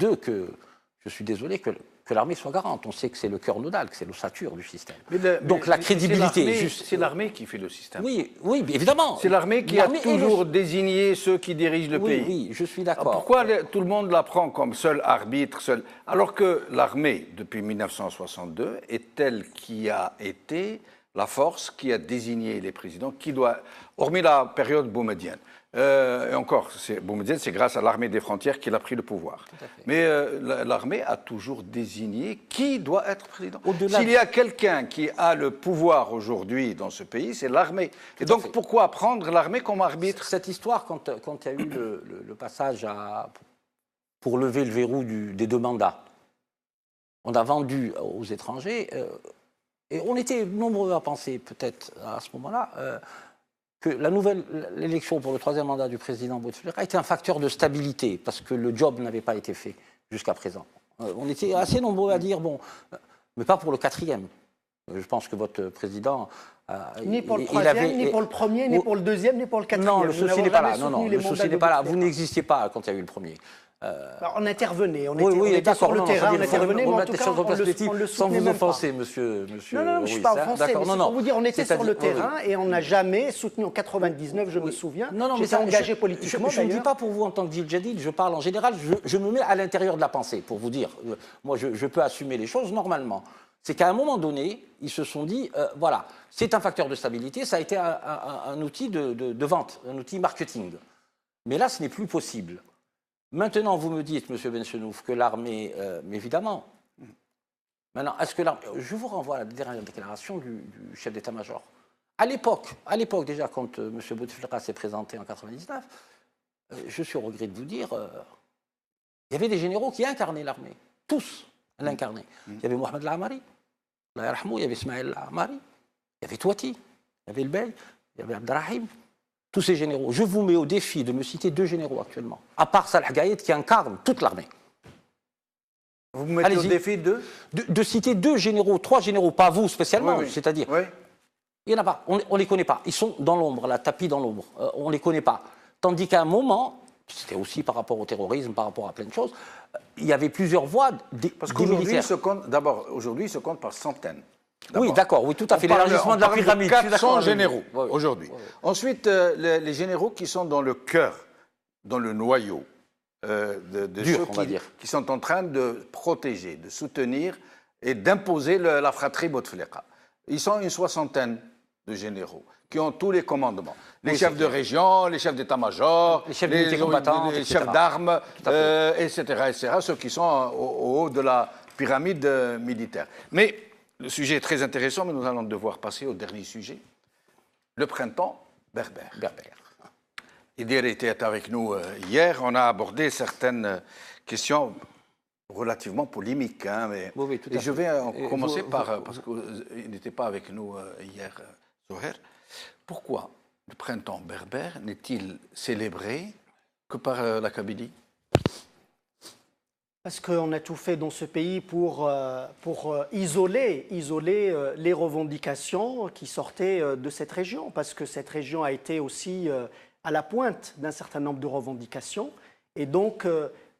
je suis désolé, que l'armée soit garante. On sait que c'est le cœur nodal, que c'est l'ossature du système. Donc la crédibilité... C'est l'armée qui fait le système. Oui, évidemment. C'est l'armée qui a toujours désigné ceux qui dirigent le pays. Oui, je suis d'accord. Pourquoi tout le monde la prend comme seul arbitre, alors que l'armée, depuis 1962, est telle qui a été la force qui a désigné les présidents, hormis la période boumedienne. Et encore, Boumedienne, c'est grâce à l'armée des frontières qu'il a pris le pouvoir. Mais l'armée a toujours désigné qui doit être président. S'il y a quelqu'un qui a le pouvoir aujourd'hui dans ce pays, c'est l'armée. Et donc, pourquoi prendre l'armée comme arbitre? Cette histoire, quand il y a eu le passage pour lever le verrou des 2 mandats, on a vendu aux étrangers, et on était nombreux à penser, peut-être à ce moment-là, que l'élection pour le 3e mandat du président Bouteflika était un facteur de stabilité, parce que le job n'avait pas été fait jusqu'à présent. On était assez nombreux à dire, bon, mais pas pour le 4e. Je pense que votre président Ni pour le troisième, ni pour le premier, ni pour le deuxième, ni pour le quatrième. Non, le souci n'est pas là. Non, le souci n'est pas là. Vous n'existiez pas quand il y a eu le premier. Alors, on intervenait, on était sur le terrain, on intervenait, mais en tout cas, on le sans vous offenser, monsieur. Non, je ne suis pas offensé, mais c'est pour vous dire, on était sur le terrain et on n'a jamais soutenu en 99, je me souviens. J'étais engagé politiquement. Je ne dis pas pour vous en tant que Djil Jadid, je parle en général, je me mets à l'intérieur de la pensée, pour vous dire. Moi, je peux assumer les choses normalement. C'est qu'à un moment donné, ils se sont dit, voilà, c'est un facteur de stabilité, ça a été un outil de vente, un outil marketing. Mais là, ce n'est plus possible. Maintenant, vous me dites, M. Benchenouf, que l'armée, mais évidemment. Maintenant, est-ce que l'armée... Je vous renvoie à la dernière déclaration du chef d'état-major. À l'époque déjà, quand M. Bouteflika s'est présenté en 1999, je suis au regret de vous dire, il y avait des généraux qui incarnaient l'armée. Tous l'incarnaient. Il y avait Mohamed Al-Amari, il y avait Ismaël Al-Amari, il y avait Touati, il y avait El Bey, il y avait Abdelrahim. Tous ces généraux. Je vous mets au défi de me citer 2 généraux actuellement, à part Salah Gaïed qui incarne toute l'armée. Vous me mettez au défi de citer 2 généraux, 3 généraux, pas vous spécialement, c'est-à-dire. Oui. Il n'y en a pas, on ne les connaît pas. Ils sont dans l'ombre, là, tapis dans l'ombre. On ne les connaît pas. Tandis qu'à un moment, c'était aussi par rapport au terrorisme, par rapport à plein de choses, il y avait plusieurs voies Parce qu'aujourd'hui, aujourd'hui, il se compte par centaines. Oui, d'accord, oui, tout à fait. L'élargissement de la pyramide. 400 généraux aujourd'hui. Ensuite, les généraux qui sont dans le cœur, dans le noyau de ceux qui sont en train de protéger, de soutenir et d'imposer la fratrie Bouteflika. Ils sont une soixantaine de généraux qui ont tous les commandements. Les chefs de région, les chefs d'état-major, les chefs d'armes, etc., ceux qui sont au haut de la pyramide militaire. Mais le sujet est très intéressant, mais nous allons devoir passer au dernier sujet. Le printemps berbère. Idir était avec nous hier. On a abordé certaines questions relativement polémiques. Mais et je vais commencer parce qu'il n'était pas avec nous hier, Zoher. Pourquoi le printemps berbère n'est-il célébré que par la Kabylie? Parce qu'on a tout fait dans ce pays pour isoler les revendications qui sortaient de cette région, parce que cette région a été aussi à la pointe d'un certain nombre de revendications. Et donc,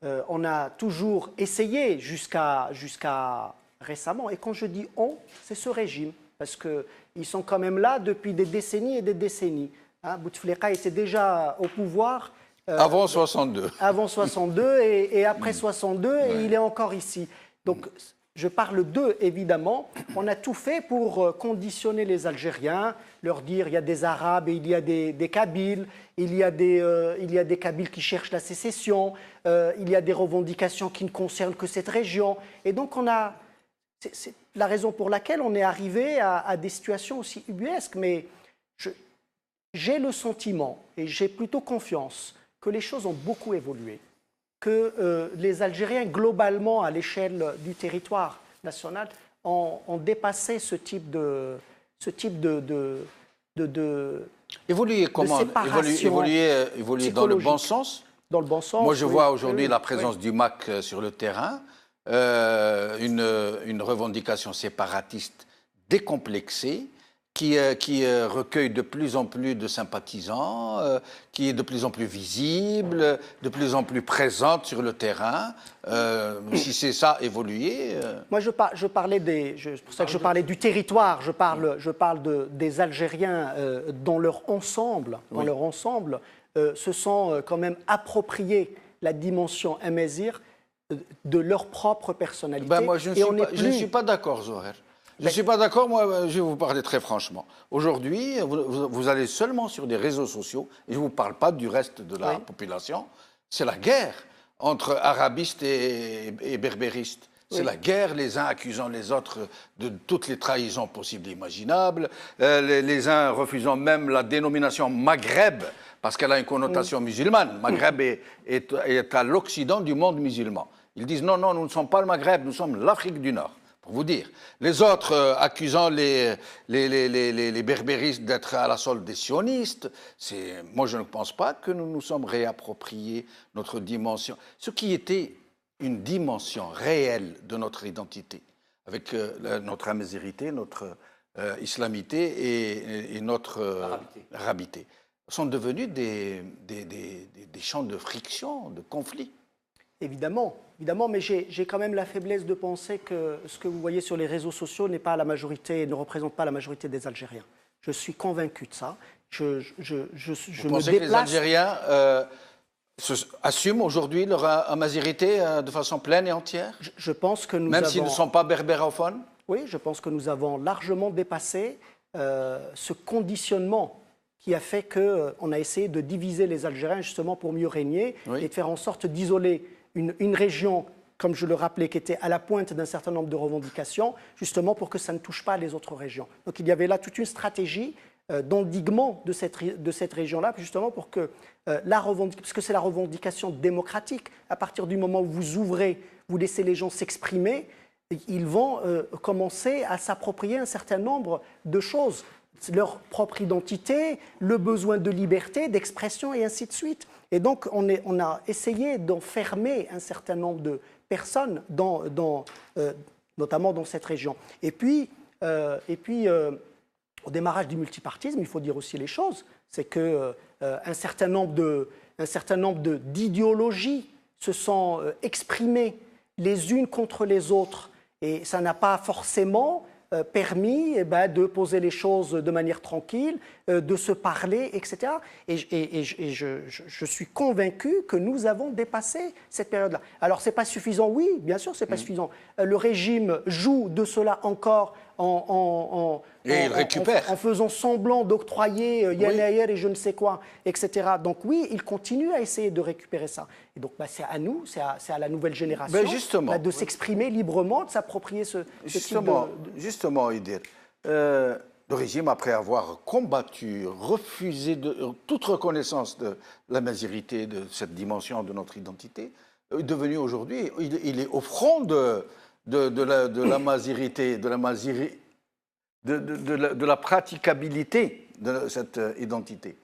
on a toujours essayé jusqu'à récemment. Et quand je dis « on », c'est ce régime, parce qu'ils sont quand même là depuis des décennies et des décennies. Bouteflika était déjà au pouvoir. Avant 62. Avant 62 et après 62, et il est encore ici. Donc, je parle d'eux, évidemment. On a tout fait pour conditionner les Algériens, leur dire il y a des Arabes et il y a des Kabyles, il y a des Kabyles qui cherchent la sécession, il y a des revendications qui ne concernent que cette région. Et donc, c'est la raison pour laquelle on est arrivé à des situations aussi ubuesques. Mais j'ai le sentiment, et j'ai plutôt confiance, que les choses ont beaucoup évolué, que les Algériens, globalement, à l'échelle du territoire national, ont dépassé ce type de évoluer comment? Évoluer dans le bon sens? Dans le bon sens. Moi, je vois aujourd'hui la présence du MAC sur le terrain, une revendication séparatiste décomplexée, qui recueille de plus en plus de sympathisants, qui est de plus en plus visible, de plus en plus présente sur le terrain. Si c'est ça, évoluer... Moi, je parlais c'est pour ça que je parlais du territoire. Je parle des Algériens dans leur ensemble. Dans leur ensemble, se sont quand même appropriés la dimension amazigh de leur propre personnalité. Moi, je ne suis pas d'accord, Zoher. Je ne suis pas d'accord, moi, je vais vous parler très franchement. Aujourd'hui, vous allez seulement sur des réseaux sociaux, et je ne vous parle pas du reste de la population, c'est la guerre entre arabistes et berbéristes. C'est la guerre, les uns accusant les autres de toutes les trahisons possibles et imaginables, les uns refusant même la dénomination Maghreb, parce qu'elle a une connotation musulmane. Maghreb est à l'Occident du monde musulman. Ils disent non, nous ne sommes pas le Maghreb, nous sommes l'Afrique du Nord. Pour vous dire. Les autres accusant les berbéristes d'être à la solde des sionistes, moi je ne pense pas que nous nous sommes réappropriés notre dimension, ce qui était une dimension réelle de notre identité, avec notre amazirité, notre islamité et notre arabité, sont devenus des champs de friction, de conflit. Évidemment, mais j'ai quand même la faiblesse de penser que ce que vous voyez sur les réseaux sociaux n'est pas la majorité, ne représente pas la majorité des Algériens. Je suis convaincu de ça. Vous pensez que les Algériens assument aujourd'hui leur amazirité de façon pleine et entière? Je pense que nous Même s'ils ne sont pas berbérophones? Oui, je pense que nous avons largement dépassé ce conditionnement qui a fait qu'on a essayé de diviser les Algériens justement pour mieux régner et de faire en sorte d'isoler une région, comme je le rappelais, qui était à la pointe d'un certain nombre de revendications, justement pour que ça ne touche pas les autres régions. Donc il y avait là toute une stratégie d'endiguement de cette région-là, justement pour que parce que c'est la revendication démocratique. À partir du moment où vous ouvrez, vous laissez les gens s'exprimer, ils vont commencer à s'approprier un certain nombre de choses, leur propre identité, le besoin de liberté, d'expression et ainsi de suite. Et donc on a essayé d'enfermer un certain nombre de personnes, notamment dans cette région. Et puis au démarrage du multipartisme, il faut dire aussi les choses, c'est que un certain nombre d'idéologies se sont exprimées les unes contre les autres, et ça n'a pas forcément permis de poser les choses de manière tranquille, de se parler, etc. Et je suis convaincu que nous avons dépassé cette période-là. Alors, ce n'est pas suffisant, oui, bien sûr, ce n'est pas suffisant. Le régime joue de cela encore en faisant semblant d'octroyer Yanaïr et je ne sais quoi, etc. Donc oui, il continue à essayer de récupérer ça. Et donc c'est à nous, c'est à la nouvelle génération de s'exprimer librement, de s'approprier ce type de... Justement, Idir, le régime, après avoir combattu, refusé toute reconnaissance de la mazirité, de cette dimension de notre identité, est devenu aujourd'hui, il est au front de la mazirité, de la praticabilité de cette identité.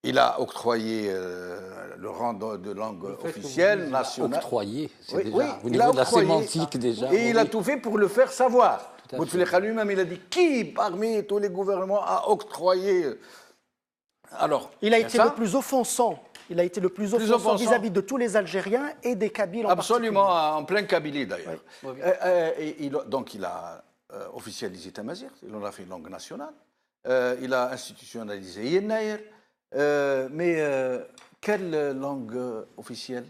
Il a octroyé le rang de langue officielle, nationale. Octroyé, c'est déjà au niveau de la sémantique déjà. Et il a tout fait pour le faire savoir. Bouteflika lui-même, il a dit qui parmi tous les gouvernements a octroyé. Alors, il a été le plus offensant. Il a été le plus offensant vis-à-vis de tous les Algériens et des Kabyles en particulier. Absolument, en plein Kabylie d'ailleurs. Donc il a officialisé Tamazir, il en a fait une langue nationale. Il a institutionnalisé Yanaïr. Mais quelle langue officielle?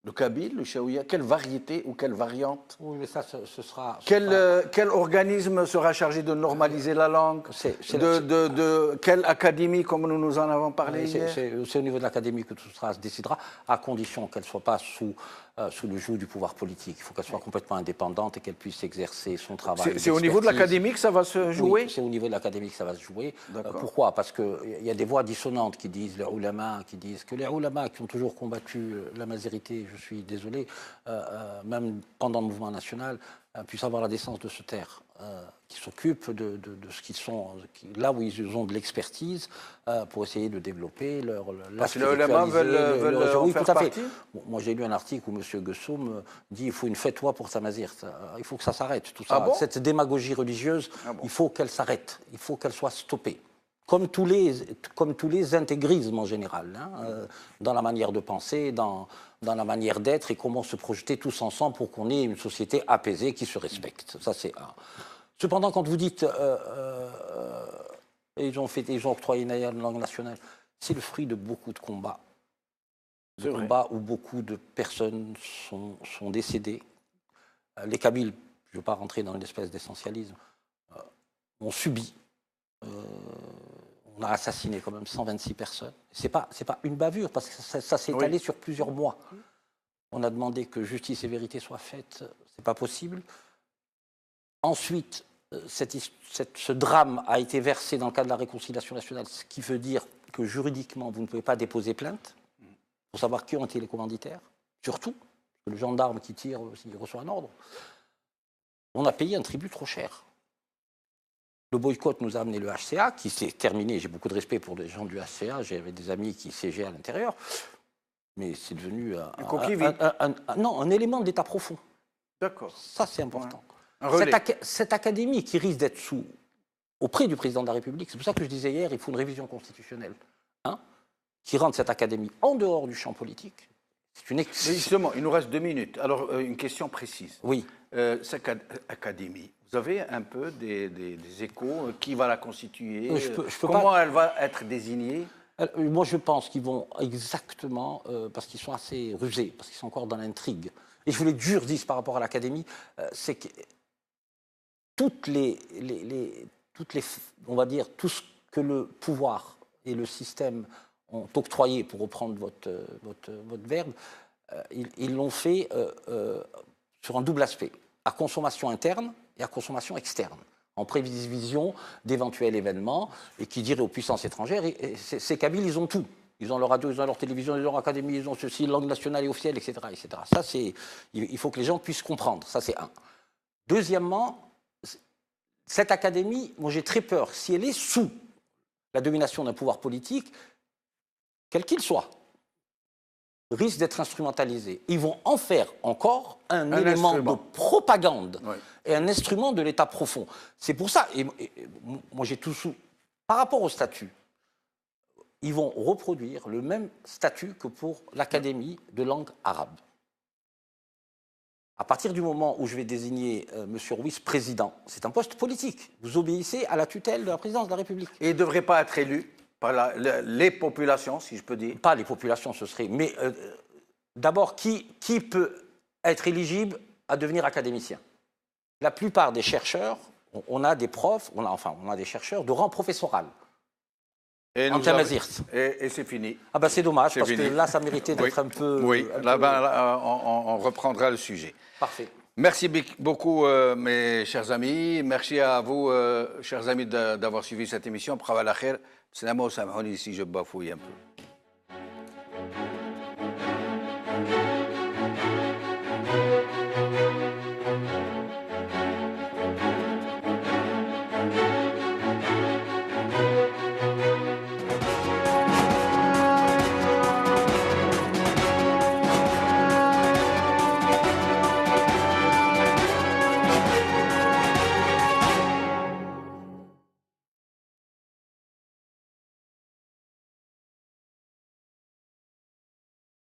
Le kabyle, le chaouia? Quelle variété ou quelle variante? Oui, mais ça, ce sera... Quel organisme sera chargé de normaliser la langue? Quelle académie, comme nous en avons parlé hier? C'est au niveau de l'académie que tout ça se décidera, à condition qu'elle ne soit pas sous le joug du pouvoir politique. Il faut qu'elle soit complètement indépendante et qu'elle puisse exercer son travail. C'est au niveau de l'académie que ça va se jouer? Oui, c'est au niveau de l'académie que ça va se jouer. Pourquoi? Parce qu'il y a des voix dissonantes qui disent, les ulama, qui disent que les ulama qui ont toujours combattu la mazirité, je suis désolé, même pendant le mouvement national, puissent avoir la décence de se taire, qui s'occupent de ce qu'ils sont, là où ils ont de l'expertise, pour essayer de développer leur parce que les ulama veulent en faire partie. Bon, moi j'ai lu un article où M. Gessoum dit il faut une fatwa pour Tamazir. Il faut que ça s'arrête, tout ça. Cette démagogie religieuse, il faut qu'elle s'arrête, il faut qu'elle soit stoppée. Comme tous les intégrismes en général, dans la manière de penser, dans la manière d'être et comment se projeter tous ensemble pour qu'on ait une société apaisée qui se respecte. Ça, c'est un. Cependant, quand vous dites ils ont octroyé une langue nationale, c'est le fruit de beaucoup de combats. De combats où beaucoup de personnes sont décédées. Les Kabyles, je ne veux pas rentrer dans une espèce d'essentialisme, ont subi. On a assassiné quand même 126 personnes. C'est pas une bavure, parce que ça s'est étalé sur plusieurs mois. On a demandé que justice et vérité soient faites, c'est pas possible. Ensuite, ce drame a été versé dans le cadre de la réconciliation nationale, ce qui veut dire que juridiquement, vous ne pouvez pas déposer plainte pour savoir qui ont été les commanditaires, surtout, le gendarme qui tire s'il reçoit un ordre. On a payé un tribut trop cher. Le boycott nous a amené le HCA, qui s'est terminé. J'ai beaucoup de respect pour les gens du HCA. J'avais des amis qui siégeaient à l'intérieur. Mais c'est devenu un élément d'état profond. D'accord. Ça, c'est important. Ouais. Cette académie qui risque d'être auprès du président de la République. C'est pour ça que je disais hier, il faut une révision constitutionnelle qui rende cette académie en dehors du champ politique. Mais justement, il nous reste 2 minutes. Alors, une question précise. Oui. Cette académie, vous avez un peu des échos? Qui va la constituer? Comment elle va être désignée? Moi, je pense qu'ils vont exactement, parce qu'ils sont assez rusés, parce qu'ils sont encore dans l'intrigue. Et je voulais que dur dise par rapport à l'académie, c'est que on va dire, tout ce que le pouvoir et le système ont octroyé, pour reprendre votre verbe, ils l'ont fait sur un double aspect, à consommation interne et à consommation externe, en prévision d'éventuels événements, et qui dirait aux puissances étrangères, ces Kabyles, ils ont tout. Ils ont leur radio, ils ont leur télévision, ils ont leur académie, ils ont ceci, langue nationale et officielle, etc. etc. Ça, il faut que les gens puissent comprendre. Ça, c'est un. Deuxièmement, cette académie, moi j'ai très peur, si elle est sous la domination d'un pouvoir politique, quel qu'il soit, risque d'être instrumentalisée. Ils vont en faire encore un élément de propagande et un instrument de l'État profond. C'est pour ça, et moi j'ai tout sous, par rapport au statut, ils vont reproduire le même statut que pour l'Académie de langue arabe. À partir du moment où je vais désigner M. Ruiz président, c'est un poste politique. Vous obéissez à la tutelle de la présidence de la République. Et il ne devrait pas être élu par les populations, si je peux dire? Pas les populations, ce serait. Mais d'abord, qui peut être éligible à devenir académicien? La plupart des chercheurs, on a des profs, on a des chercheurs de rang professoral. Et c'est fini. Ah ben c'est dommage, parce que là, ça méritait d'être un peu... Oui, là, on reprendra le sujet. Parfait. Merci beaucoup, mes chers amis. Merci à vous, chers amis, d'avoir suivi cette émission. Bravo à la khair. C'est la mot, ça m'a si je bafouille un peu.